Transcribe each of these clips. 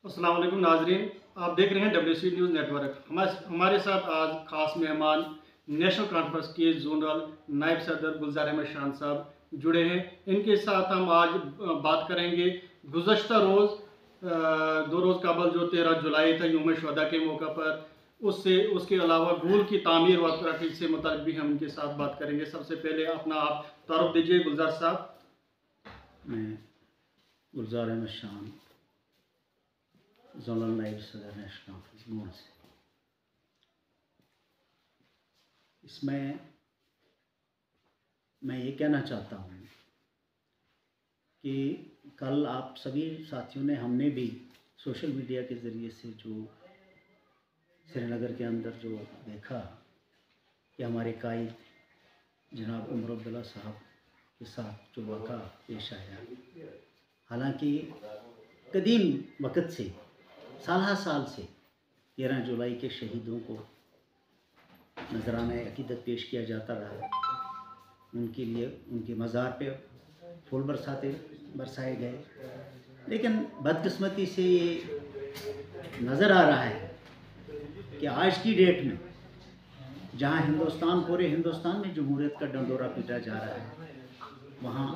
अस्सलाम वालेकुम नाजरीन, आप देख रहे हैं WC न्यूज़ नेटवर्क। हमारे साथ आज खास मेहमान नेशनल कॉन्फ्रेंस के जोनल नायब सदर गुलजार अहमद शान साहब जुड़े हैं। इनके साथ हम आज बात करेंगे गुज़श्ता रोज़ 2 रोज़ कबल जो 13 जुलाई था यौम शुहदा के मौका पर, उसके अलावा गूल की तामीर व तरक्की से मुताल्लिक़ भी हम इनके साथ बात करेंगे। सबसे पहले अपना आप तारुफ दीजिए गुलजार साहब। मैं गुलजार अहमद शान जोनल नायब सदर नेशनल कॉन्फ्रेंस गूल से। इसमें मैं ये कहना चाहता हूँ कि कल आप सभी साथियों ने, हमने भी सोशल मीडिया के ज़रिए से जो श्रीनगर के अंदर जो देखा कि हमारे कायद जनाब उमर अब्दुल्ला साहब के साथ जो वाक़ा पेश आया, हालांकि कदीम वक़्त से साल से 13 जुलाई के शहीदों को नजराना अकीदत पेश किया जाता रहा। उनके लिए उनके मज़ार पे फूल बरसाए गए, लेकिन बदकिस्मती से ये नज़र आ रहा है कि आज की डेट में जहाँ पूरे हिंदुस्तान में जमहूरियत का डंडोरा पीटा जा रहा है, वहाँ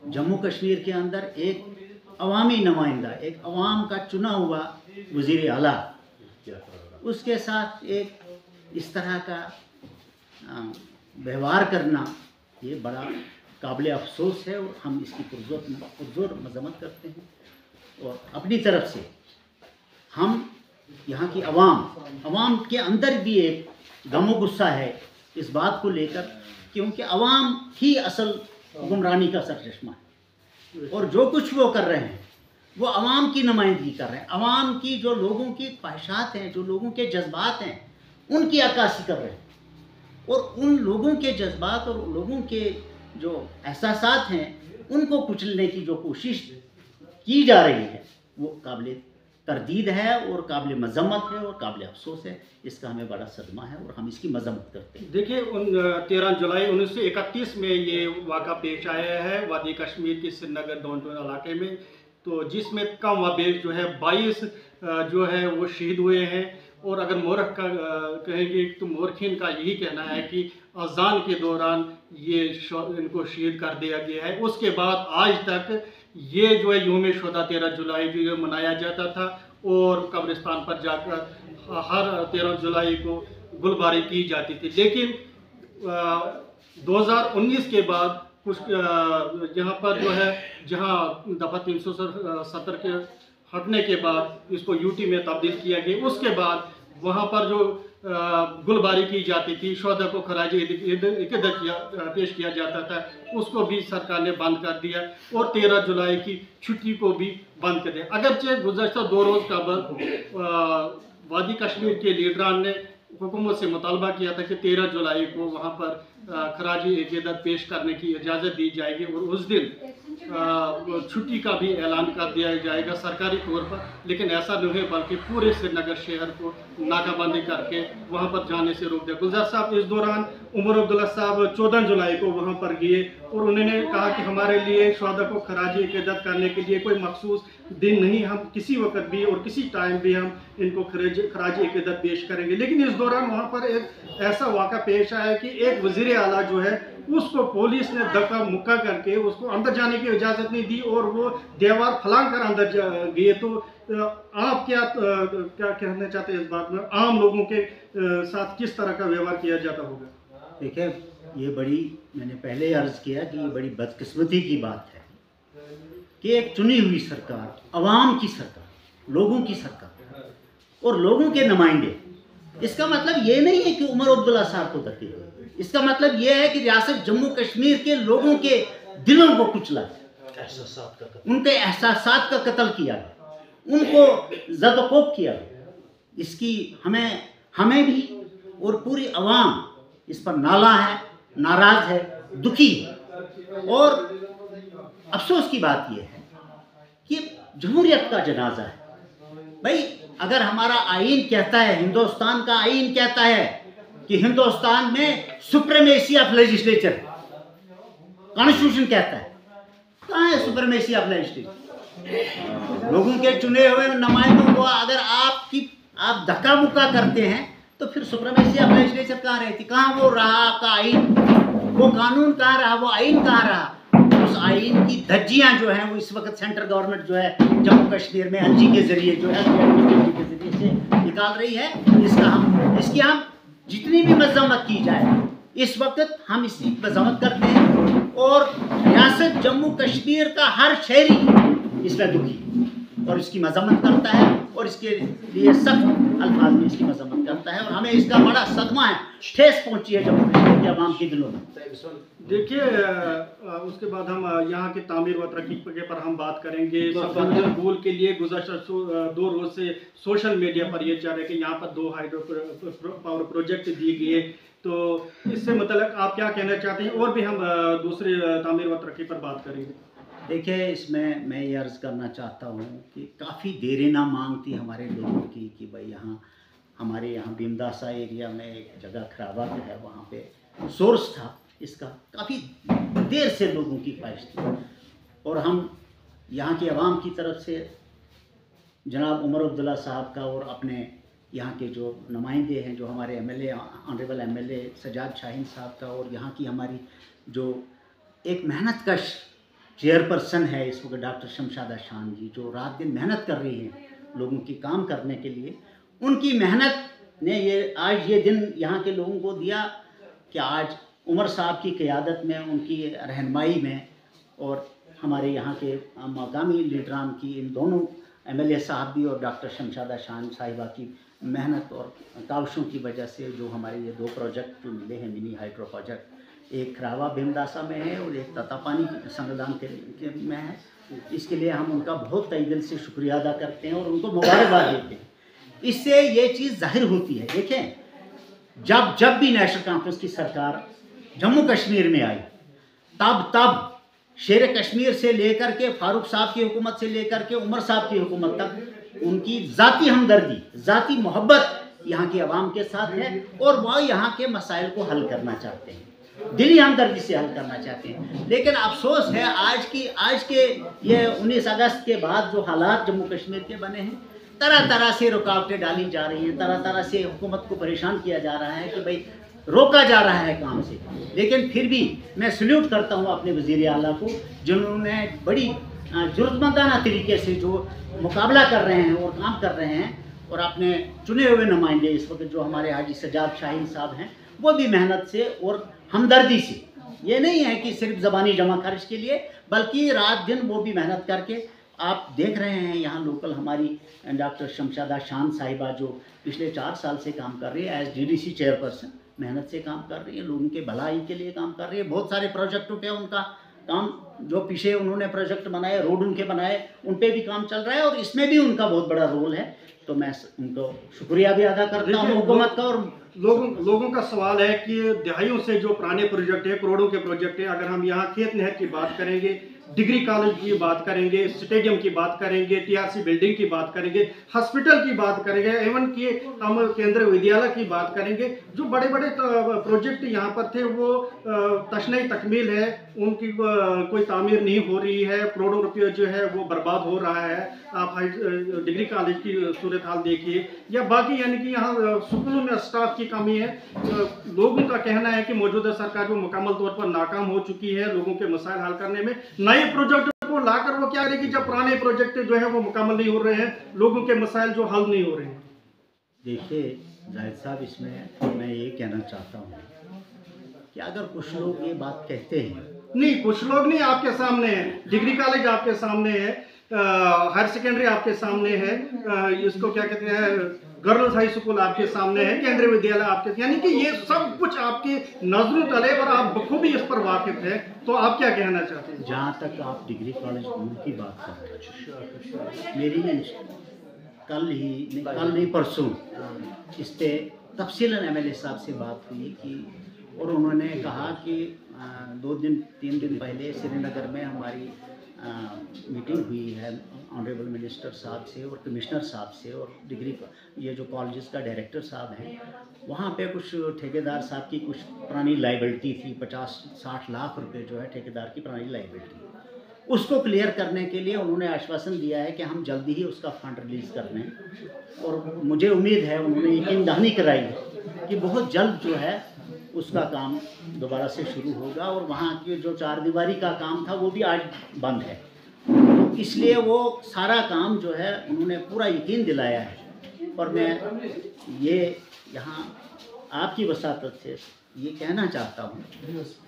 जम्मू कश्मीर के अंदर एक अवामी नुमाइंदा, एक अवाम का चुना हुआ वज़ीर आला, उसके साथ एक इस तरह का व्यवहार करना, ये बड़ा काबिल अफसोस है और हम इसकी पुरजोर मजम्मत करते हैं। और अपनी तरफ से हम यहाँ की अवाम के अंदर भी एक गम गुस्सा है इस बात को लेकर, क्योंकि अवाम ही असल हुक्मरानी का सरचश्मा है और जो कुछ वो कर रहे हैं वो अवाम की नुमाइंदगी कर रहे हैं। अवाम की जो लोगों की ख्वाहिशात हैं, जो लोगों के जज्बात हैं, उनकी अक्कासी कर रहे हैं और उन लोगों के जज्बात और लोगों के जो एहसासात हैं उनको कुचलने की जो कोशिश की जा रही है वो काबिल तरदीद है और काबिल मजम्मत है और काबिल अफसोस है। इसका हमें बड़ा सदमा है और हम इसकी मजम्मत करते हैं। देखिए, 13 जुलाई 1931 में ये वाक़ा पेश आया है वादी कश्मीर के श्रीनगर डाउनटाउन इलाके में, तो जिसमें कम व बेश जो है 22 जो है वो शहीद हुए हैं। और अगर मोरख का कहेंगे तो मोरखीन का यही कहना है कि अजान के दौरान ये इनको शहीद कर दिया गया है। उसके बाद आज तक ये जो है यौम शुहदा 13 जुलाई जो ये मनाया जाता था और कब्रिस्तान पर जाकर हर 13 जुलाई को गुलबारी की जाती थी। लेकिन 2019 के बाद कुछ यहाँ पर जो है, जहाँ दफ़ा 370 के हटने के बाद इसको यूटी में तब्दील किया गया, उसके बाद वहाँ पर जो गुलबारी की जाती थी, शुहदा को खराज अक़ीदत पेश किया जाता था, उसको भी सरकार ने बंद कर दिया और 13 जुलाई की छुट्टी को भी बंद कर दिया। अगरचे गुज़श्ता 2 रोज़ कबल वादी कश्मीर के लीडरान ने हुकूमत से मुतालबा किया था कि 13 जुलाई को वहाँ पर खराजी अक़ीदत पेश करने की इजाज़त दी जाएगी और उस दिन छुट्टी का भी ऐलान कर दिया जाएगा सरकारी तौर पर। लेकिन ऐसा नहीं है, बल्कि पूरे श्रीनगर शहर को नाकाबंदी करके वहाँ पर जाने से रोक दिया। गुलजार साहब, इस दौरान उमर अब्दुल्ला साहब 14 जुलाई को वहाँ पर गए और उन्होंने कहा कि हमारे लिए शुहदा को खराजी अक़ीदत करने के लिए कोई मखसूस दिन नहीं, हम किसी वक्त भी और किसी टाइम भी हम इनको खराजी अक़ीदत पेश करेंगे। लेकिन इस दौरान वहाँ पर एक ऐसा वाक़ा पेश आया कि एक वज़ीर आला जो है उसको पुलिस ने धक्का मुक्का करके उसको अंदर जाने की इजाज़त नहीं दी और वो दीवार फलांग कर अंदर गए। तो आप क्या कहना चाहते हैं इस बात में? आम लोगों के साथ किस तरह का व्यवहार किया जाता होगा? देखिए, मैंने पहले अर्ज़ किया कि ये बड़ी बदकिस्मती की बात है कि एक चुनी हुई सरकार, अवाम की सरकार, लोगों की सरकार और लोगों के नुमाइंदे, इसका मतलब ये नहीं है कि उमर अब्दुल्ला साहब को धक्के हुए, इसका मतलब ये है कि रियासत जम्मू कश्मीर के लोगों के दिलों को कुचला, उनके एहसासात का कत्ल किया गया, उनको ज़द-ओ-कोब किया गया। इसकी हमें भी और पूरी अवाम इस पर नाला है, नाराज़ है, दुखी है। और अफसोस की बात यह है कि जमहूरियत का जनाजा है। भाई, अगर हमारा आईन कहता है, हिंदुस्तान का आईन कहता है कि हिंदुस्तान में सुप्रीमेसी ऑफ लेजिस्लेचर, कॉन्स्टिट्यूशन कहता है, कहाँ है सुप्रीमेसी ऑफ लेजिस्लेचर? लोगों के चुने हुए नुमाइंदों को अगर आप धक्का मुक्का करते हैं तो फिर सुप्रीमेसी ऑफ लेजिस्लेचर कहाँ रहती, कहाँ वो रहा आपका आइन, वो कानून कहाँ रहा, वो आइन कहाँ रहा। उस आइन की धज्जियाँ जो हैं वो इस वक्त सेंट्रल गवर्नमेंट जो है जम्मू कश्मीर में एलजी के जरिए जो है के जरिए से निकाल रही है। इसकी हम जितनी भी मजम्मत की जाए, इस वक्त हम इसकी मजम्मत करते हैं और रियासत जम्मू कश्मीर का हर शहरी इसमें दुखी और इसकी मजम्मत करता है और इसके लिए सख्त अल्फाज में इसकी मजम्मत करता है और हमें इसका बड़ा सदमा है, ठेस पहुंची है जम्मू कश्मीर के अवाम के दिलों में। देखिए, उसके बाद हम यहाँ की तामीर व तरक्की के पर हम बात करेंगे। सब गोल के लिए गुज़श्ता 2 रोज से सोशल मीडिया पर ये चाह रहे कि यहाँ पर 2 हाइड्रो पावर प्रोजेक्ट दिए गए, तो इससे मतलब आप क्या कहना चाहते हैं? और भी हम दूसरे तामीर व तरक्की पर बात करेंगे। देखिए, इसमें मैं ये अर्ज़ करना चाहता हूँ कि काफ़ी देरी ना मांग थी हमारे लोगों की कि भाई यहाँ हमारे यहाँ भीमदासा एरिया में एक जगह खराबा जो है वहाँ पे सोर्स था इसका, काफ़ी देर से लोगों की ख्वाहिश थी और हम यहाँ की आवाम की तरफ से जनाब उमर अब्दुल्ला साहब का और अपने यहाँ के जो नुमाइंदे हैं, जो हमारे MLA honourable MLA Sajad Shaheen साहब का और यहाँ की हमारी जो एक मेहनतकश चेयरपर्सन है इस वक्त डॉक्टर शमशादा शान जी, जो रात दिन मेहनत कर रही हैं लोगों की काम करने के लिए, उनकी मेहनत ने आज ये दिन यहाँ के लोगों को दिया कि आज उमर साहब की क़यादत में, उनकी रहनुमाई में और हमारे यहाँ के मकामी लीडरान की, इन दोनों एमएलए साहब भी और डॉक्टर शमशादा शान साहिबा की मेहनत और काविशों की वजह से जो हमारे ये 2 प्रोजेक्ट जो मिले हैं मिनी हाइड्रो प्रोजेक्ट, एक खरावा भीमदासा में है और एक ततापानी संगदान के में है। इसके लिए हम उनका बहुत तहे दिल से शुक्रिया अदा करते हैं और उनको मुबारकबाद देते हैं। इससे ये चीज़ जाहिर होती है। देखें, जब भी नेशनल कॉन्फ्रेंस की सरकार जम्मू कश्मीर में आई, तब शेर कश्मीर से लेकर के फारूक साहब की हुकूमत से लेकर के उमर साहब की हुकूमत तक उनकी ज़ाती हमदर्दी, ज़ाती मोहब्बत यहाँ की आवाम के साथ है और वह यहाँ के मसाइल को हल करना चाहते हैं, दिली हमदर्दी से हल करना चाहते हैं। लेकिन अफसोस है आज के ये 19 अगस्त के बाद जो हालात जम्मू कश्मीर के बने हैं, तरह तरह से रुकावटें डाली जा रही हैं, तरह तरह से हुकूमत को परेशान किया जा रहा है कि भाई रोका जा रहा है काम से। लेकिन फिर भी मैं सल्यूट करता हूँ अपने वज़ीर आला को, जिन्होंने बड़ी जुर्मदाना तरीके से जो मुकाबला कर रहे हैं और काम कर रहे हैं और अपने चुने हुए नुमाइंदे इस वक्त जो हमारे हाजी सजाद शाहीन साहब हैं, वो भी मेहनत से और हमदर्दी से, ये नहीं है कि सिर्फ ज़बानी जमा खर्च के लिए, बल्कि रात दिन वो भी मेहनत करके आप देख रहे हैं। यहाँ लोकल हमारी डॉक्टर शमशादा शान साहिबा जो पिछले 4 साल से काम कर रही है एज डीडीसी चेयरपर्सन, मेहनत से काम कर रही है, लोगों के भलाई के लिए काम कर रही है। बहुत सारे प्रोजेक्टों पे उनका काम, जो पीछे उन्होंने प्रोजेक्ट बनाए, रोड उनके बनाए, उन पे भी काम चल रहा है और इसमें भी उनका बहुत बड़ा रोल है। तो मैं उनको शुक्रिया भी अदा करता हूँ हुकूमत का। और लोगों का सवाल है कि दहाइयों से जो पुराने प्रोजेक्ट है, करोड़ों के प्रोजेक्ट है, अगर हम यहाँ खेत नहर की बात करेंगे, डिग्री कॉलेज की बात करेंगे, स्टेडियम की बात करेंगे, टीआरसी बिल्डिंग की बात करेंगे, हॉस्पिटल की बात करेंगे, एवं कि हम केंद्रीय विद्यालय की बात करेंगे, जो बड़े बड़े प्रोजेक्ट यहाँ पर थे वो तशनई तकमील है, उनकी कोई तामीर नहीं हो रही है, करोड़ों रुपये जो है वो बर्बाद हो रहा है। आप डिग्री कॉलेज की सूरत हाल देखिए या बाकी, यानी कि यहाँ स्कूलों में स्टाफ की कमी है। लोगों का कहना है कि मौजूदा सरकार जो मुकम्मल तौर पर नाकाम हो चुकी है लोगों के मसाइल हल करने में। नए प्रोजेक्ट को लाकर वो क्या करेगी जब पुराने प्रोजेक्ट जो है वो मुकम्मल नहीं हो रहे हैं, लोगों के मसाइल जो हल नहीं हो रहे हैं। देखिए जाहिद साहब, इसमें मैं ये कहना चाहता हूँ कि अगर कुछ लोग ये बात कहते हैं, नहीं कुछ लोग नहीं, आपके सामने है, डिग्री कॉलेज आपके सामने है, हायर सेकेंडरी आपके सामने है, इसको क्या कहते हैं गर्ल्स हाई स्कूल आपके सामने है, केंद्रीय विद्यालय आपके, यानी कि ये सब कुछ आपकी नजरों तले और आप बखूबी इस पर वाकिफ है। तो आप क्या कहना चाहते हैं? जहाँ तक आप डिग्री कॉलेज दूर की बात कर रहे हैं, मेरी कल नहीं परसों इस पर तफसीलन एमएलए साहब से बात हुई कि, और उन्होंने कहा कि 2-3 दिन पहले श्रीनगर में हमारी मीटिंग हुई है ऑनरेबल मिनिस्टर साहब से और कमिश्नर साहब से और डिग्री ये जो कॉलेजेस का डायरेक्टर साहब हैं, वहाँ पे कुछ ठेकेदार साहब की कुछ पुरानी लाइबिलिटी थी, 50-60 लाख रुपए जो है ठेकेदार की पुरानी लाइबिलिटी। उसको क्लियर करने के लिए उन्होंने आश्वासन दिया है कि हम जल्दी ही उसका फंड रिलीज़ कर दें। और मुझे उम्मीद है, उन्होंने यकीन दहानी कराई है कि बहुत जल्द जो है उसका काम दोबारा से शुरू होगा। और वहाँ की जो चारदीवारी का काम था वो भी आज बंद है, तो इसलिए वो सारा काम जो है उन्होंने पूरा यकीन दिलाया है। और मैं ये यहाँ आपकी वसातत से ये कहना चाहता हूँ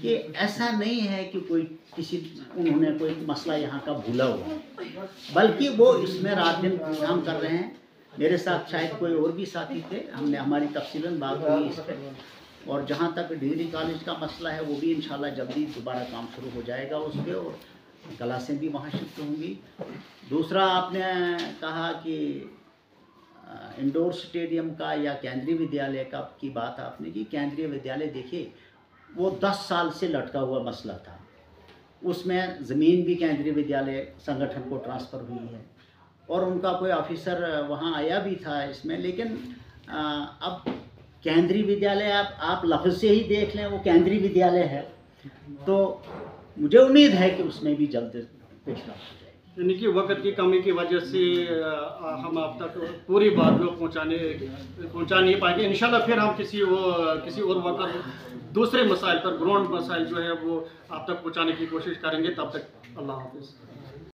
कि ऐसा नहीं है कि उन्होंने कोई मसला यहाँ का भूला हुआ है, बल्कि वो इसमें रात दिन काम कर रहे हैं। मेरे साथ शायद कोई और भी साथी थे, हमारी तफसीलन बात हुई इस पर। और जहाँ तक डिग्री कॉलेज का मसला है वो भी इंशाल्लाह जल्दी दोबारा काम शुरू हो जाएगा उस पर, और क्लासें भी वहाँ शिफ्ट होंगी। दूसरा, आपने कहा कि इंडोर स्टेडियम का या केंद्रीय विद्यालय का की बात आपने की। केंद्रीय विद्यालय देखिए, वो 10 साल से लटका हुआ मसला था। उसमें ज़मीन भी केंद्रीय विद्यालय संगठन को ट्रांसफ़र हुई है और उनका कोई ऑफिसर वहाँ आया भी था इसमें। लेकिन अब केंद्रीय विद्यालय आप लफ्ज़ से ही देख लें, वो केंद्रीय विद्यालय है, तो मुझे उम्मीद है कि उसमें भी जल्द पेशरफ्त हो जाएगी। यानी कि वक्त की कमी की वजह से हम आप तक पूरी बात को पहुंचा नहीं पाएंगे। इंशाल्लाह फिर हम किसी और वक्त दूसरे मसाइल पर, ग्राउंड मसाइल जो है वो आप तक पहुंचाने की कोशिश करेंगे। तब तक अल्लाह हाफ़िज़।